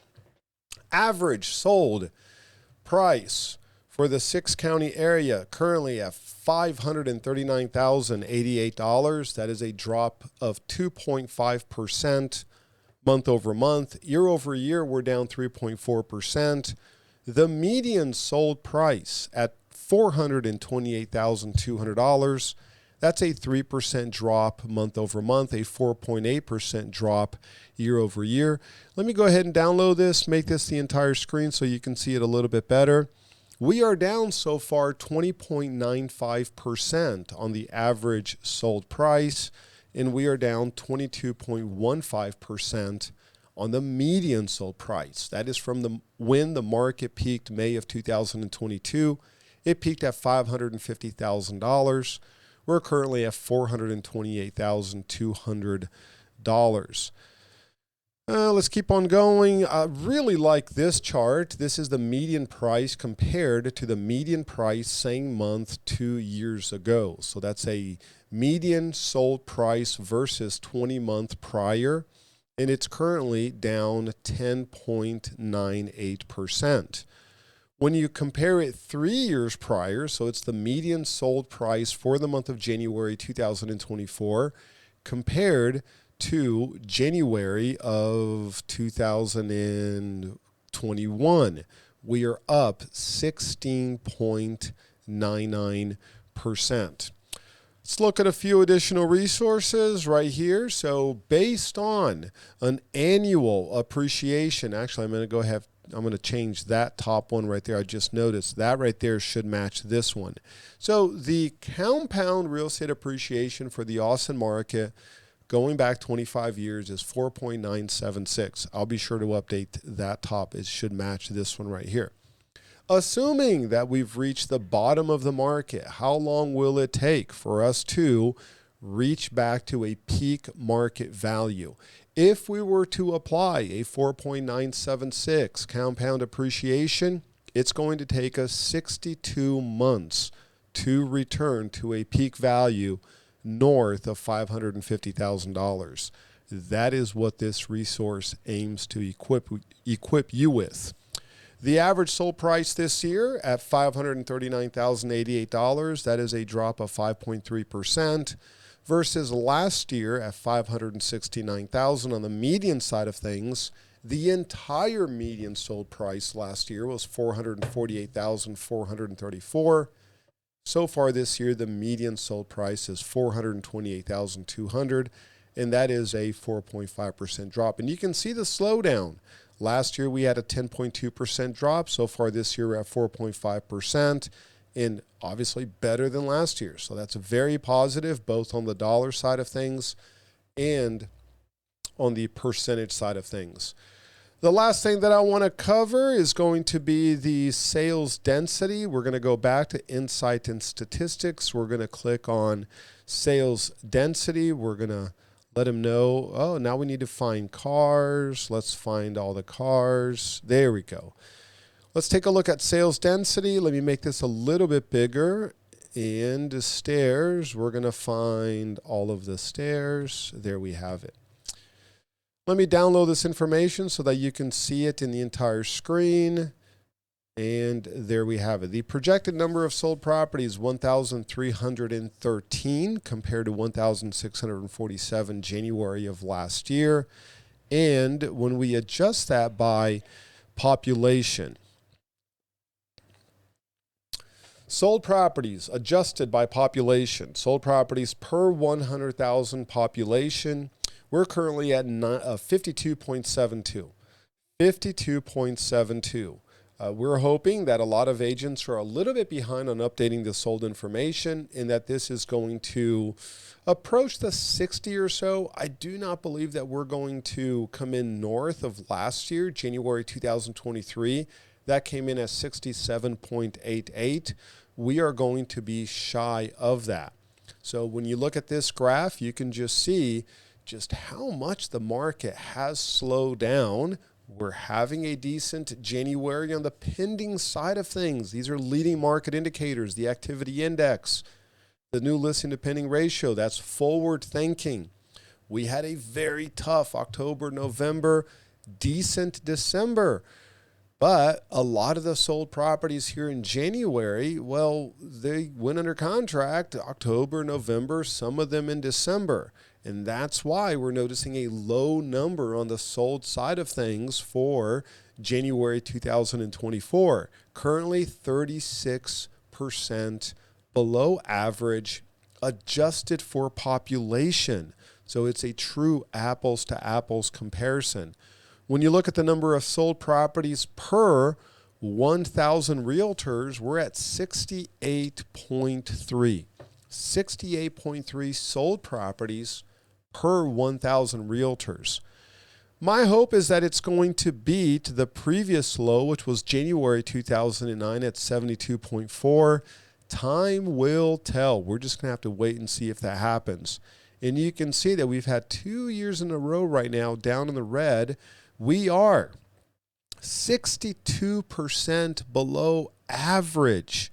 Average sold price for the 6-county area currently at $539,088. That is a drop of 2.5% month over month. Year over year, we're down 3.4%. The median sold price at $428,200. That's a 3% drop month over month, a 4.8% drop year over year. Let me go ahead and download this, make this the entire screen so you can see it a little bit better. We are down so far 20.95% on the average sold price, and we are down 22.15% on the median sold price. That is from when the market peaked May of 2022. It peaked at $550,000. We're currently at $428,200. Let's keep on going. I really like this chart. This is the median price compared to the median price same month 2 years ago. So that's a median sold price versus 20-month prior, and it's currently down 10.98%. When you compare it 3 years prior, so it's the median sold price for the month of January 2024 compared to January of 2021, we are up 16.99%. Let's look at a few additional resources right here. So based on an annual appreciation, actually I'm going to change that top one right there. I just noticed that right there should match this one. So the compound real estate appreciation for the Austin market going back 25 years is 4.976. I'll be sure to update that top. It should match this one right here. Assuming that we've reached the bottom of the market, how long will it take for us to reach back to a peak market value? If we were to apply a 4.976 compound appreciation, it's going to take us 62 months to return to a peak value north of $550,000. That is what this resource aims to equip you with. The average sold price this year at $539,088. That is a drop of 5.3% versus last year at $569,000 on the median side of things. The entire median sold price last year was $448,434. So far this year, the median sold price is $428,200, and that is a 4.5% drop. And you can see the slowdown. Last year, we had a 10.2% drop. So far this year, we're at 4.5%, and obviously better than last year. So that's very positive, both on the dollar side of things and on the percentage side of things. The last thing that I want to cover is going to be the sales density. We're going to go back to Insight and Statistics. We're going to click on sales density. We're going to let them know, oh, now we need to find cars. Let's find all the cars. There we go. Let's take a look at sales density. Let me make this a little bit bigger. And stairs, we're going to find all of the stairs. There we have it. Let me download this information so that you can see it in the entire screen. And there we have it. The projected number of sold properties, 1,313 compared to 1,647 January of last year. And when we adjust that by population, sold properties adjusted by population, sold properties per 100,000 population, we're currently at 52.72. 52.72. We're hoping that a lot of agents are a little bit behind on updating the sold information and that this is going to approach the 60 or so. I do not believe that we're going to come in north of last year, January 2023. That came in at 67.88. We are going to be shy of that. So when you look at this graph, you can just see just how much the market has slowed down. We're having a decent January on the pending side of things. These are leading market indicators, the activity index, the new listing to pending ratio. That's forward thinking. We had a very tough October, November, decent December. But a lot of the sold properties here in January, well, they went under contract October, November, some of them in December. And that's why we're noticing a low number on the sold side of things for January 2024. Currently 36% below average, adjusted for population. So it's a true apples to apples comparison. When you look at the number of sold properties per 1,000 realtors, we're at 68.3. 68.3 sold properties per 1,000 realtors. My hope is that it's going to beat the previous low, which was January 2009 at 72.4. Time will tell. We're just going to have to wait and see if that happens. And you can see that we've had 2 years in a row right now down in the red. We are 62% below average.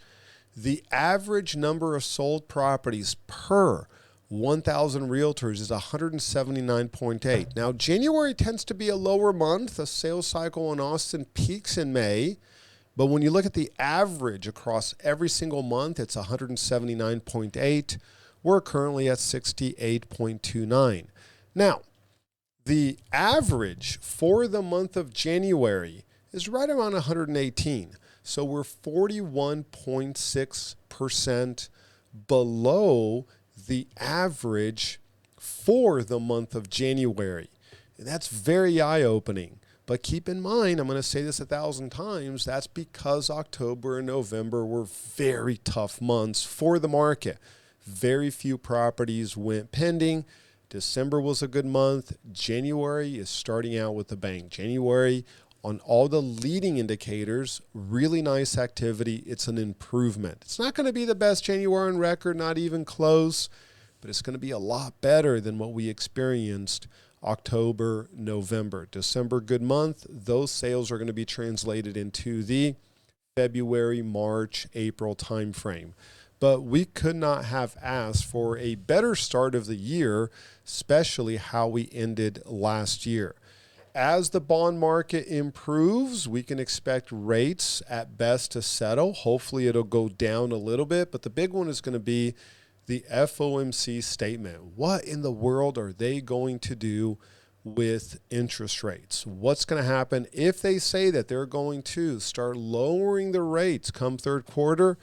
The average number of sold properties per 1,000 realtors is 179.8. Now, January tends to be a lower month. The sales cycle in Austin peaks in May. But when you look at the average across every single month, it's 179.8. We're currently at 68.29. Now, the average for the month of January is right around 118. So we're 41.6% below the average for the month of January. And that's very eye-opening. But keep in mind, I'm going to say this 1,000 times, that's because October and November were very tough months for the market. Very few properties went pending. December was a good month. January is starting out with a bang. January, on all the leading indicators, really nice activity. It's an improvement. It's not going to be the best January on record, not even close, but it's going to be a lot better than what we experienced October, November. December, good month. Those sales are going to be translated into the February, March, April timeframe. But we could not have asked for a better start of the year, especially how we ended last year. As the bond market improves, we can expect rates at best to settle. Hopefully it'll go down a little bit, but the big one is going to be the FOMC statement. What in the world are they going to do with interest rates. What's going to happen if they say that they're going to start lowering the rates come third quarter?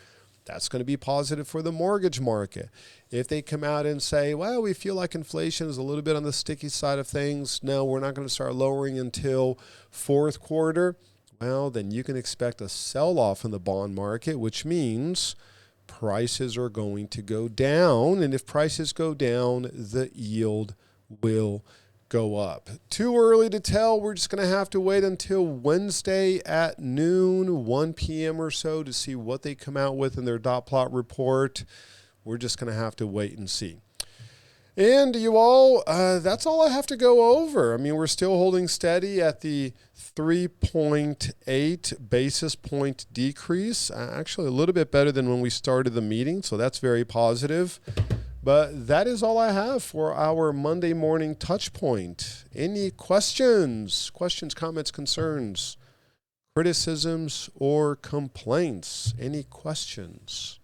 That's going to be positive for the mortgage market. If they come out and say, well, we feel like inflation is a little bit on the sticky side of things, no, we're not going to start lowering until fourth quarter, well, then you can expect a sell-off in the bond market, which means prices are going to go down. And if prices go down, the yield will go up. Too early to tell. We're just going to have to wait until Wednesday at noon, 1 p.m. or so to see what they come out with in their dot plot report. We're just going to have to wait and see. And you all, that's all I have to go over. I mean, we're still holding steady at the 3.8 basis point decrease. Actually, a little bit better than when we started the meeting, so that's very positive. But that is all I have for our Monday morning touch point. Any questions? Questions, comments, concerns, criticisms, or complaints? Any questions?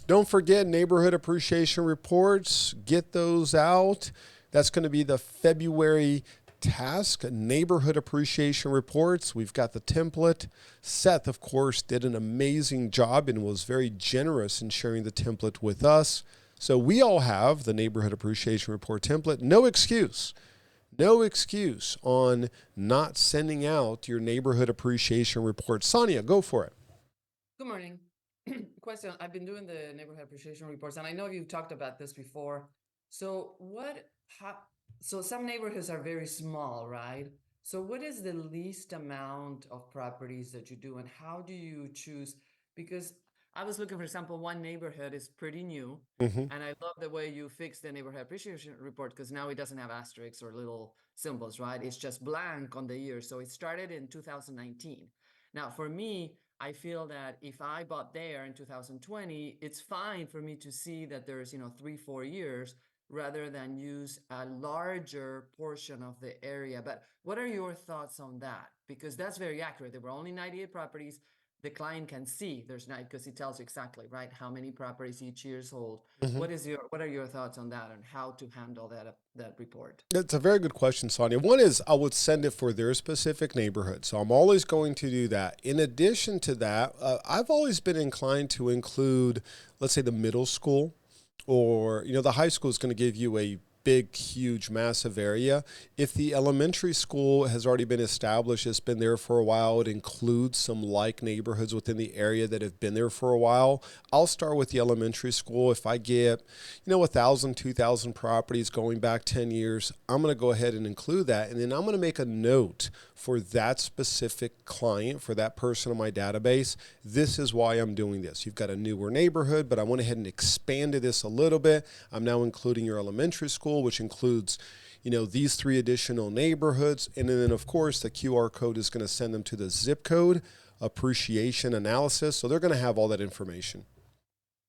Don't forget neighborhood appreciation reports. Get those out. That's going to be the February task, neighborhood appreciation reports. We've got the template. Seth, of course, did an amazing job and was very generous in sharing the template with us. So we all have the neighborhood appreciation report template. No excuse. No excuse on not sending out your neighborhood appreciation report. Sonia, go for it. Good morning. Question. I've been doing the neighborhood appreciation reports, and I know you've talked about this before. So so some neighborhoods are very small, right? So what is the least amount of properties that you do, and how do you choose? Because I was looking, for example, one neighborhood is pretty new, and I love the way you fixed the neighborhood appreciation report because now it doesn't have asterisks or little symbols, right? It's just blank on the year. So it started in 2019. Now, for me, I feel that if I bought there in 2020, it's fine for me to see that there's, 3-4 years rather than use a larger portion of the area. But what are your thoughts on that? Because that's very accurate. There were only 98 properties. The client can see there's not, because it tells you exactly, right, how many properties each year's hold. What are your thoughts on that and how to handle that report? That's a very good question, Sonia. One is I would send it for their specific neighborhood. So I'm always going to do that. In addition to that, I've always been inclined to include, let's say, the middle school, or, the high school is going to give you a big, huge, massive area. If the elementary school has already been established, it's been there for a while, it includes some like neighborhoods within the area that have been there for a while. I'll start with the elementary school. If I get, 1,000, 2,000 properties going back 10 years, I'm going to go ahead and include that. And then I'm going to make a note for that specific client, for that person in my database. This is why I'm doing this. You've got a newer neighborhood, but I went ahead and expanded this a little bit. I'm now including your elementary school, which includes, these 3 additional neighborhoods. And then, of course, the QR code is going to send them to the zip code appreciation analysis. So they're going to have all that information.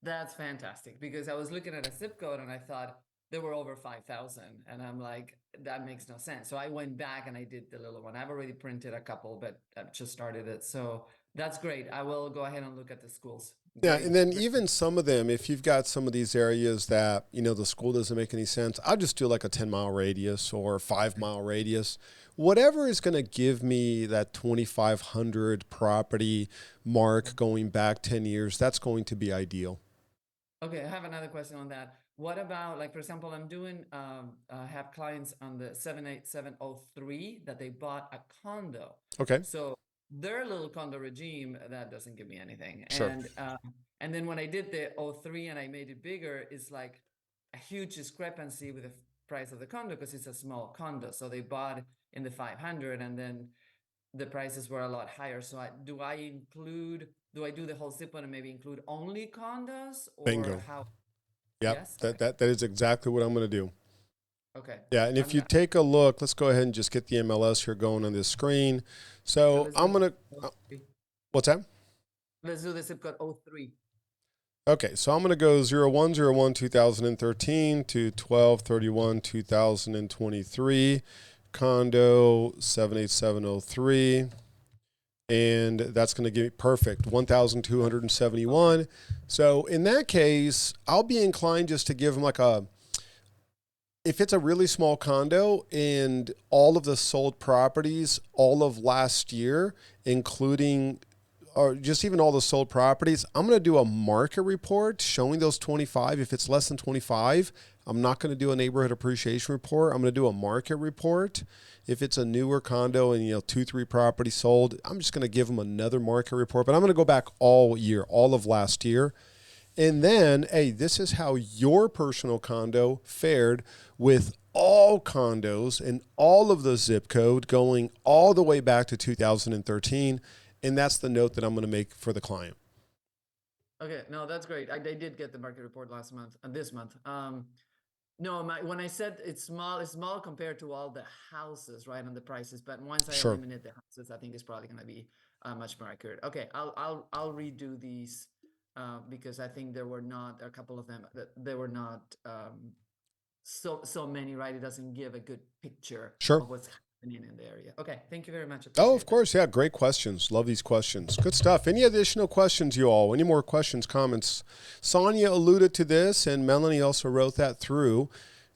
That's fantastic, because I was looking at a zip code and I thought there were over 5,000, and I'm like, that makes no sense. So I went back and I did the little one. I've already printed a couple, but I've just started it. So that's great. I will go ahead and look at the schools. Yeah, Great. and then even some of them, if you've got some of these areas that, the school doesn't make any sense, I'll just do like a 10-mile radius or a 5-mile radius. Whatever is going to give me that 2,500 property mark going back 10 years, that's going to be ideal. Okay, I have another question on that. What about, like, for example, I'm doing, have clients on the 78703 that they bought a condo. Okay, So their little condo regime, that doesn't give me anything. sure. And then when I did the '03 and I made it bigger, it's like a huge discrepancy with the price of the condo because it's a small condo. So they bought in the 500 and then the prices were a lot higher. So do I do the whole zip code and maybe include only condos, or Bingo. how? Yep, Yes. that is exactly what I'm going to do. Okay. Yeah, and if you take a look, let's go ahead and just get the MLS here going on this screen. So I'm going to, what's that? Let's do the zip code '03. Okay, so I'm going to go 01/01/2013 to 12/31/2023, condo 78703, and that's going to give me perfect 1,271. So in that case, I'll be inclined just to give them like If it's a really small condo and all of the sold properties all of last year, including or just even all the sold properties, I'm going to do a market report showing those 25. If it's less than 25, I'm not going to do a neighborhood appreciation report. I'm going to do a market report. If it's a newer condo and 2, 3 properties sold, I'm just going to give them another market report. But I'm going to go back all year, all of last year. And then, hey, this is how your personal condo fared with all condos and all of the zip code going all the way back to 2013. And that's the note that I'm going to make for the client. Okay, no, that's great. I did get the market report last month, this month. No, when I said it's small compared to all the houses, right, and the prices. But once I Sure. eliminate the houses, I think it's probably going to be much more accurate. Okay, I'll redo these because I think there were not a couple of them that they were not so many, right? It doesn't give a good picture Sure. of what's happening in the area. Okay, thank you very much. Oh, of Appreciate that. course. Yeah. Great questions. Love these questions. Good stuff. Any additional questions, you all? Any more questions, comments? Sonia alluded to this, and Melanie also wrote that through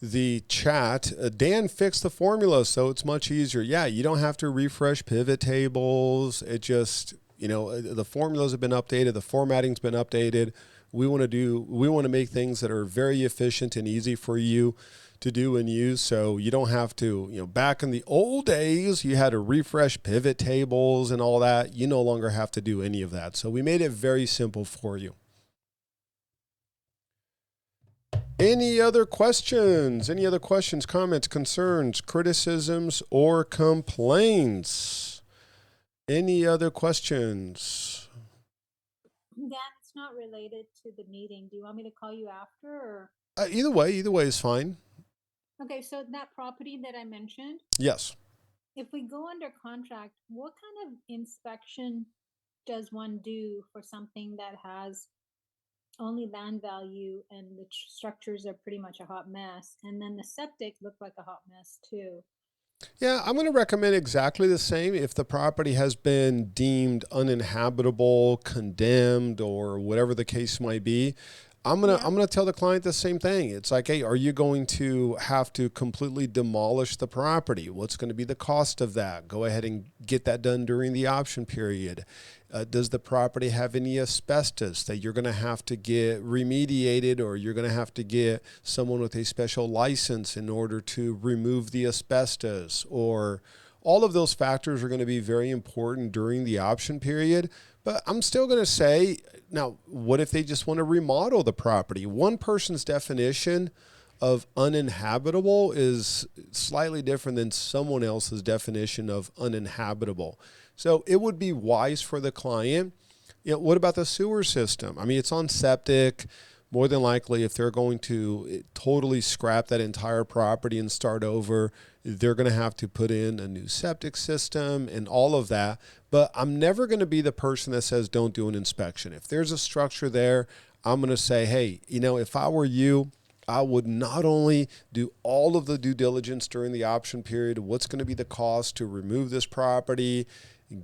the chat. Dan fixed the formula, so it's much easier. Yeah, you don't have to refresh pivot tables. It just, the formulas have been updated, the formatting's been updated. We want to make things that are very efficient and easy for you to do and use, so you don't have to, back in the old days, you had to refresh pivot tables and all that. You no longer have to do any of that. So we made it very simple for you. Any other questions? Any other questions, comments, concerns, criticisms, or complaints? Any other questions? Dan, it's not related to the meeting. Do you want me to call you after or? Either way is fine. Okay, so that property that I mentioned, Yes. if we go under contract, what kind of inspection does one do for something that has only land value and the structures are pretty much a hot mess? And then the septic looked like a hot mess too. Yeah, I'm going to recommend exactly the same. If the property has been deemed uninhabitable, condemned, or whatever the case might be, I'm gonna tell the client the same thing. It's like, hey, are you going to have to completely demolish the property? What's going to be the cost of that? Go ahead and get that done during the option period. Does the property have any asbestos that you're going to have to get remediated, or you're going to have to get someone with a special license in order to remove the asbestos? Or all of those factors are going to be very important during the option period. But I'm still going to say, now, what if they just want to remodel the property? One person's definition of uninhabitable is slightly different than someone else's definition of uninhabitable. So it would be wise for the client. What about the sewer system? I mean, it's on septic. More than likely, if they're going to totally scrap that entire property and start over, they're going to have to put in a new septic system and all of that. But I'm never going to be the person that says don't do an inspection. If there's a structure there, I'm going to say, hey, if I were you, I would not only do all of the due diligence during the option period, what's going to be the cost to remove this property,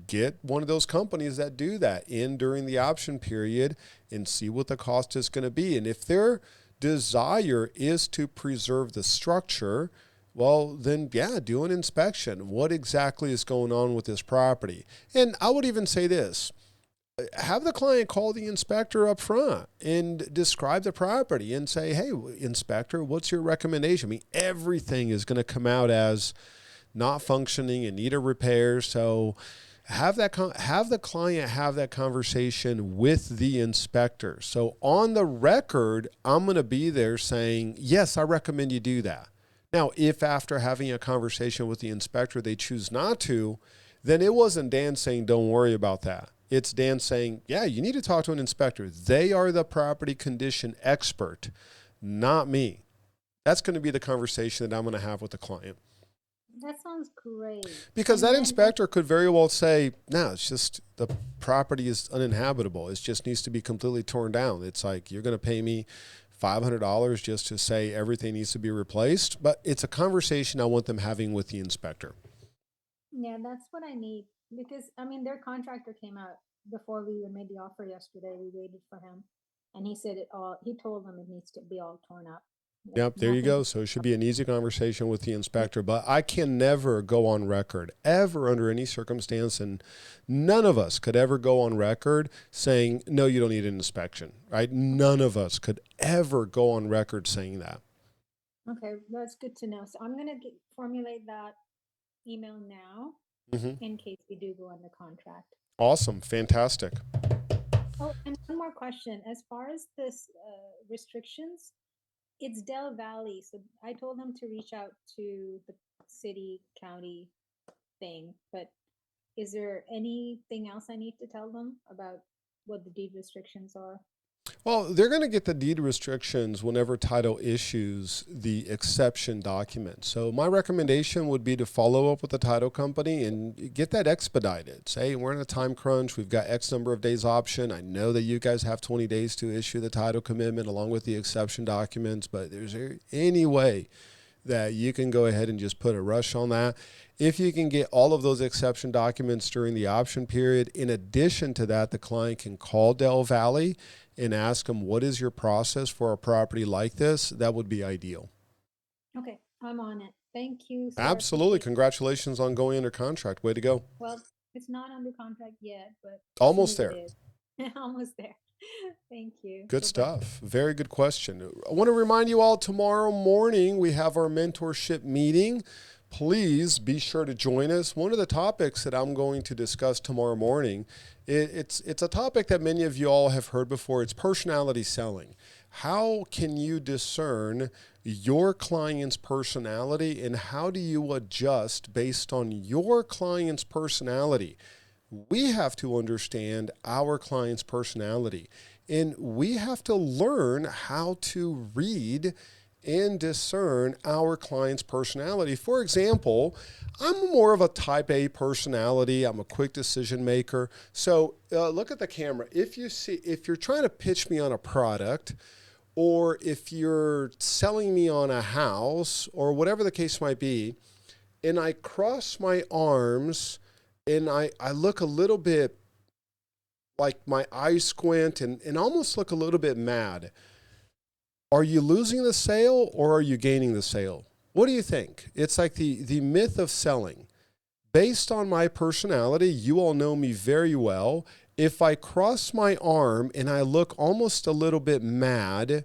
get one of those companies that do that in during the option period and see what the cost is going to be. And if their desire is to preserve the structure, well, then, yeah, do an inspection. What exactly is going on with this property? And I would even say this. Have the client call the inspector up front and describe the property and say, hey, inspector, what's your recommendation? I mean, everything is going to come out as not functioning and need a repair. So have the client have that conversation with the inspector. So on the record, I'm going to be there saying, yes, I recommend you do that. Now, if after having a conversation with the inspector, they choose not to, then it wasn't Dan saying, don't worry about that. It's Dan saying, yeah, you need to talk to an inspector. They are the property condition expert, not me. That's going to be the conversation that I'm going to have with the client. That sounds great. Because that inspector could very well say, no, it's just the property is uninhabitable. It just needs to be completely torn down. It's like, you're going to pay me $500 just to say everything needs to be replaced. But it's a conversation I want them having with the inspector. Yeah, that's what I need. Because, their contractor came out before we even made the offer yesterday. We waited for him. And he said he told them it needs to be all torn up. Yep, there you Nothing. go. So it should be an easy conversation with the inspector, but I can never go on record, ever under any circumstance, and none of us could ever go on record saying, no, you don't need an inspection, right? None of us could ever go on record saying that. Okay, that's good to know. So I'm gonna formulate that email now Hmm. in case we do go under contract. Awesome. Fantastic. Oh, and one more question. As far as this restrictions, it's Del Valley. So I told them to reach out to the city, county thing, but is there anything else I need to tell them about what the deed restrictions are? Well, they're going to get the deed restrictions whenever title issues the exception document. So my recommendation would be to follow up with the title company and get that expedited. Say, we're in a time crunch. We've got X number of days option. I know that you guys have 20 days to issue the title commitment along with the exception documents, but is there any way that you can go ahead and just put a rush on that? If you can get all of those exception documents during the option period, in addition to that, the client can call Del Valley and ask them, what is your process for a property like this? That would be ideal. Okay, I'm on it. Thank you, sir. Absolutely. Congratulations on going under contract. Way to go. Well, it's not under contract yet, but Almost soon there. it is. Almost there. Thank you. Good Bye-bye. stuff. Very good question. I want to remind you all, tomorrow morning we have our mentorship meeting. Please be sure to join us. One of the topics that I'm going to discuss tomorrow morning, it's a topic that many of you all have heard before. It's personality selling. How can you discern your client's personality, and how do you adjust based on your client's personality? We have to understand our client's personality, and we have to learn how to read and discern our client's personality. For example, I'm more of a type A personality. I'm a quick decision maker. So look at the camera. If you're trying to pitch me on a product, or if you're selling me on a house, or whatever the case might be, and I cross my arms and I look a little bit like my eyes squint and almost look a little bit mad, are you losing the sale or are you gaining the sale? What do you think? It's like the myth of selling. Based on my personality, you all know me very well. If I cross my arm and I look almost a little bit mad,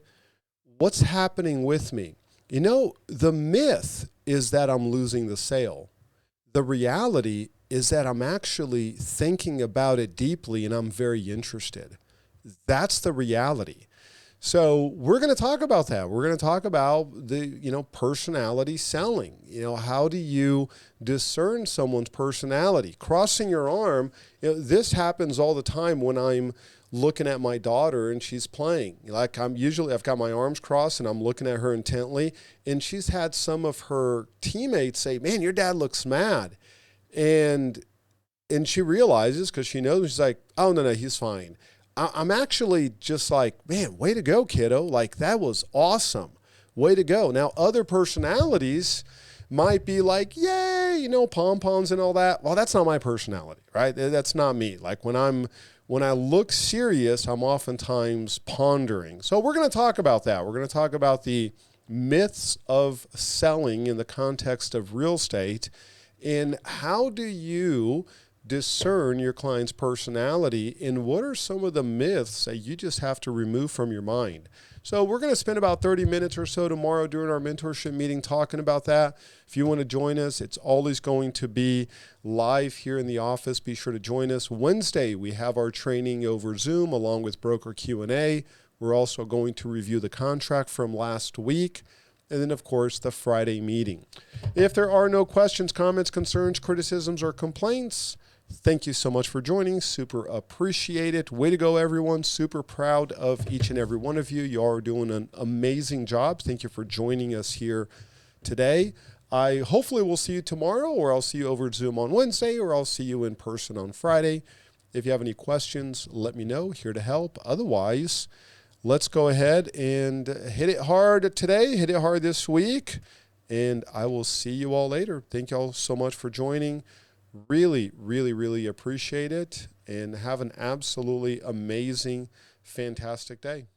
what's happening with me? You know, the myth is that I'm losing the sale. The reality is that I'm actually thinking about it deeply and I'm very interested. That's the reality. So we're going to talk about that. We're going to talk about the, personality selling. How do you discern someone's personality? Crossing your arm, this happens all the time when I'm looking at my daughter and she's playing. Like I've got my arms crossed and I'm looking at her intently, and she's had some of her teammates say, "Man, your dad looks mad." And she realizes, because she knows, she's like, "Oh, no, he's fine." I'm actually just like, "Man, way to go, kiddo. Like, that was awesome. Way to go." Now, other personalities might be like, "Yay, pom-poms and all that." Well, that's not my personality, right? That's not me. Like when I look serious, I'm oftentimes pondering. So we're going to talk about that. We're going to talk about the myths of selling in the context of real estate, and how do you discern your client's personality, and what are some of the myths that you just have to remove from your mind. So we're going to spend about 30 minutes or so tomorrow during our mentorship meeting talking about that. If you want to join us, it's always going to be live here in the office. Be sure to join us. Wednesday, we have our training over Zoom along with broker Q&A. We're also going to review the contract from last week. And then, of course, the Friday meeting. If there are no questions, comments, concerns, criticisms, or complaints, thank you so much for joining. Super appreciate it. Way to go, everyone. Super proud of each and every one of you. You are doing an amazing job. Thank you for joining us here today. I hopefully will see you tomorrow, or I'll see you over Zoom on Wednesday, or I'll see you in person on Friday. If you have any questions, let me know. Here to help. Otherwise, let's go ahead and hit it hard today. Hit it hard this week. And I will see you all later. Thank you all so much for joining. Really, really, really appreciate it, and have an absolutely amazing, fantastic day.